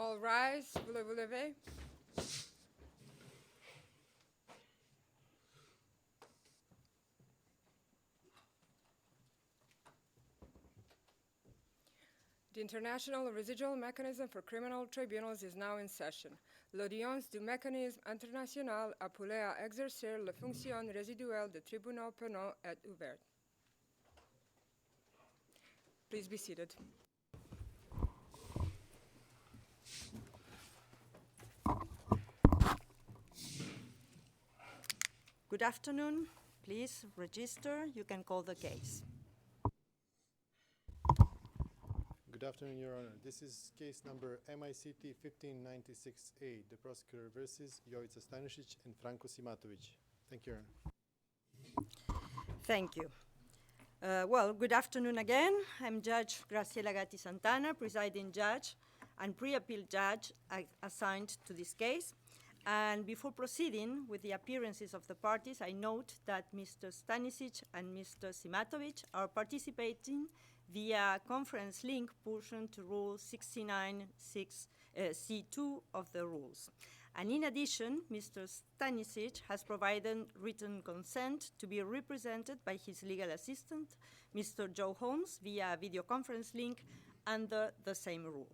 All rise. Voulez-vous lever? The International Residual Mechanism for Criminal Tribunals is now in session. L'audience du mécanisme international appelé à exercer la fonction résiduelle des tribunaux pénaux est ouverte. Please be seated. Good afternoon. Please register. You can call the case. Good afternoon, Your Honor. This is case number MICT-15-96, the prosecutor versus Jovica Stanišić and Franco Simatović. Thank you, Your Honor. Thank you. Well, good afternoon again. I'm Judge Graciela Gatti Santana, presiding judge and pre-appeal judge assigned to this case. And before proceeding with the appearances of the parties, I note that Mr. Stanišić and Mr. Simatović are participating via conference link pursuant to Rule 69.6 C2 of the rules. And in addition, Mr. Stanišić has provided written consent to be represented by his legal assistant, Mr. Joe Holmes, via video conference link under the same rule.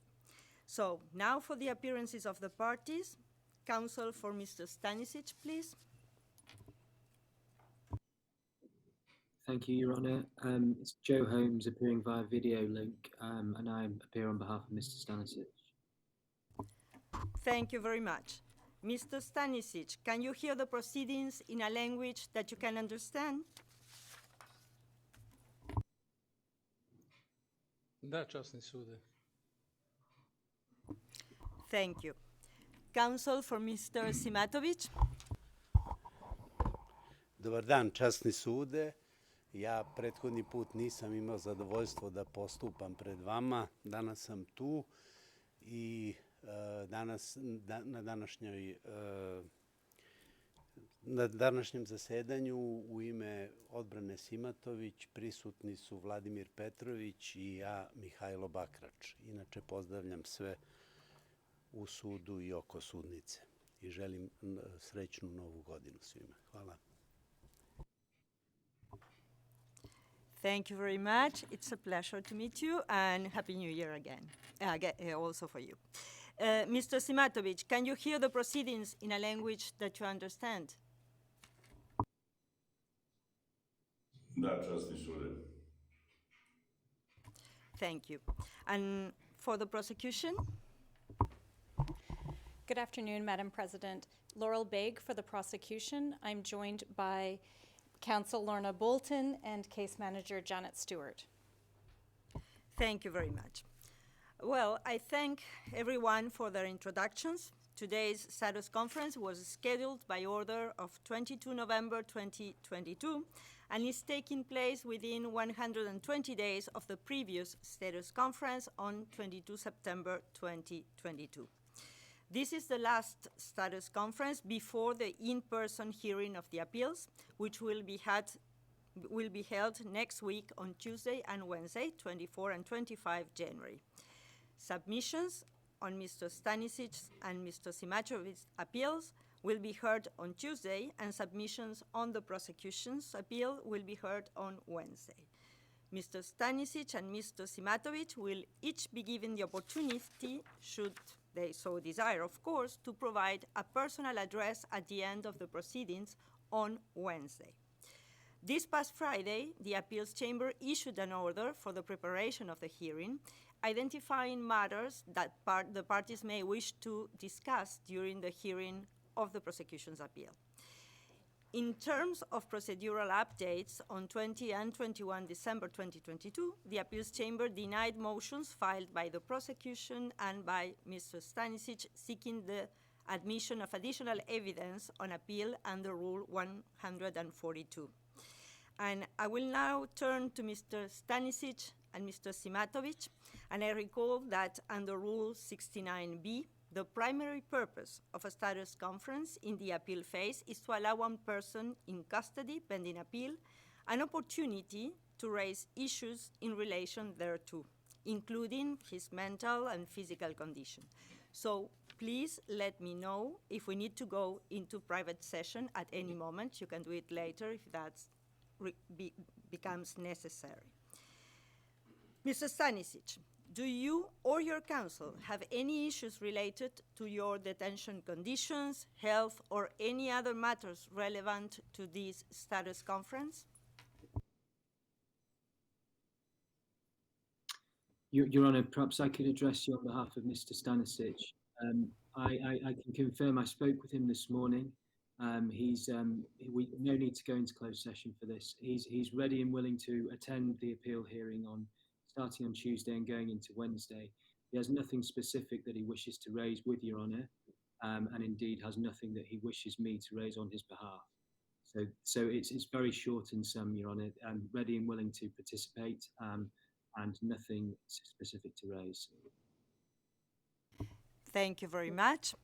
So now for the appearances of the parties. Counsel for Mr. Stanišić, please. Thank you, Your Honour. It's Joe Holmes appearing via video link, and I appear on behalf of Mr. Stanišić. Thank you very much. Mr. Stanišić, can you hear the proceedings in a language that you can understand? Da, časni sude. Thank you. Counsel for Mr. Simatović. Dobar dan, časni sude. Ja prethodni put nisam imao zadovoljstvo da postupam pred vama. Danas sam tu i na današnjem zasedanju u ime odbrane Simatović prisutni su Vladimir Petrović i ja, Mihajlo Bakrač. Inače, pozdravljam sve u sudu i oko sudnice i želim srećnu novu godinu svima. Hvala. Thank you very much. It's a pleasure to meet you, and Happy New Year again, also for you. Mr. Simatović, can you hear the proceedings in a language that you understand? Da, časni sude. Thank you. And for the prosecution? Good afternoon, Madam President. Laurel Baig for the prosecution. I'm joined by Counsel Lorna Bolton and Case Manager Janet Stewart. Thank you very much. Well, I thank everyone for their introductions. Today's status conference was scheduled by order of 22 November 2022 and is taking place within 120 days of the previous status conference on 22 September 2022. This is the last status conference before the in-person hearing of the appeals, which will be held next week on Tuesday and Wednesday, 24 and 25 January. Submissions on Mr. Stanišić and Mr. Simatovic's appeals will be heard on Tuesday, and submissions on the prosecution's appeal will be heard on Wednesday. Mr. Stanišić and Mr. Simatović will each be given the opportunity, should they so desire, of course, to provide a personal address at the end of the proceedings on Wednesday. This past Friday, the Appeals Chamber issued an order for the preparation of the hearing, identifying matters that the parties may wish to discuss during the hearing of the prosecution's appeal. In terms of procedural updates, on 20 and 21 December 2022, the Appeals Chamber denied motions filed by the prosecution and by Mr. Stanišić seeking the admission of additional evidence on appeal under Rule 142. And I will now turn to Mr. Stanišić and Mr. Simatović, and I recall that under Rule 69B, the primary purpose of a status conference in the appeal phase is to allow one person in custody pending appeal an opportunity to raise issues in relation thereto, including his mental and physical condition. So please let me know if we need to go into private session at any moment. You can do it later if that becomes necessary. Mr. Stanišić, do you or your council have any issues related to your detention conditions, health, or any other matters relevant to this status conference? Your Honour, perhaps I could address you on behalf of Mr. Stanišić. I can confirm I spoke with him this morning. No need to go into closed session for this. He's ready and willing to attend the appeal hearing starting on Tuesday and going into Wednesday. He has nothing specific that he wishes to raise with Your Honour, and indeed has nothing that he wishes me to raise on his behalf. So it's very short and sum, Your Honour. I'm ready and willing to participate, and nothing specific to raise. Thank you very much.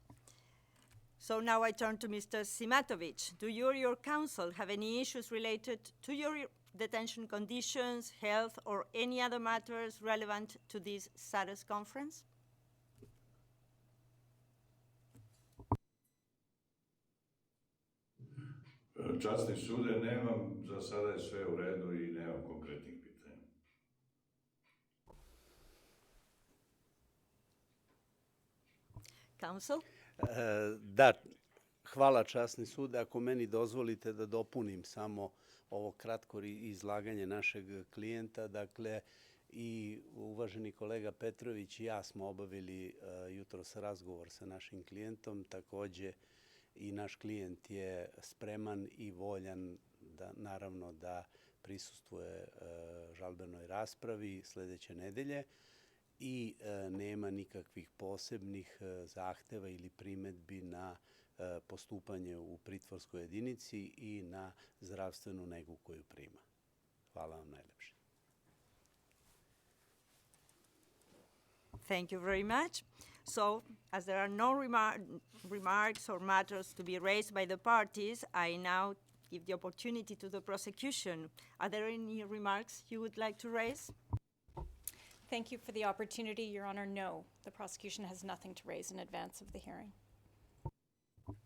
So now I turn to Mr. Simatović. Do you or your council have any issues related to your detention conditions, health, or any other matters relevant to this status conference? Časni sude, nemam, za sada je sve u redu i nemam konkretnih pitanja. Council? Da, hvala časni sude. Ako meni dozvolite da dopunim samo ovo kratko izlaganje našeg klijenta. Dakle, i uvaženi kolega Petrović i ja smo obavili jutros razgovor sa našim klijentom. Takođe, i naš klijent je spreman i voljan naravno da prisustvuje žalbenoj raspravi sledeće nedelje i nema nikakvih posebnih zahteva ili primetbi na postupanje u pritvorskoj jedinici i na zdravstvenu negu koju prima. Hvala vam najlepše. Thank you very much. So, as there are no remarks or matters to be raised by the parties, I now give the opportunity to the prosecution. Are there any remarks you would like to raise? Thank you for the opportunity, Your Honor. No, the prosecution has nothing to raise in advance of the hearing.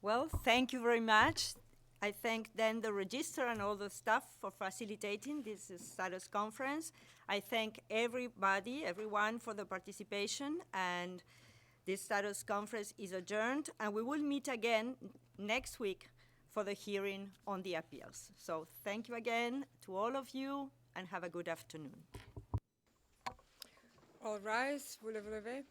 Well, thank you very much. I thank then the register and all the staff for facilitating this status conference. I thank everyone for the participation, and this status conference is adjourned, and we will meet again next week for the hearing on the appeals. So thank you again to all of you, and have a good afternoon. All rise, vous levez.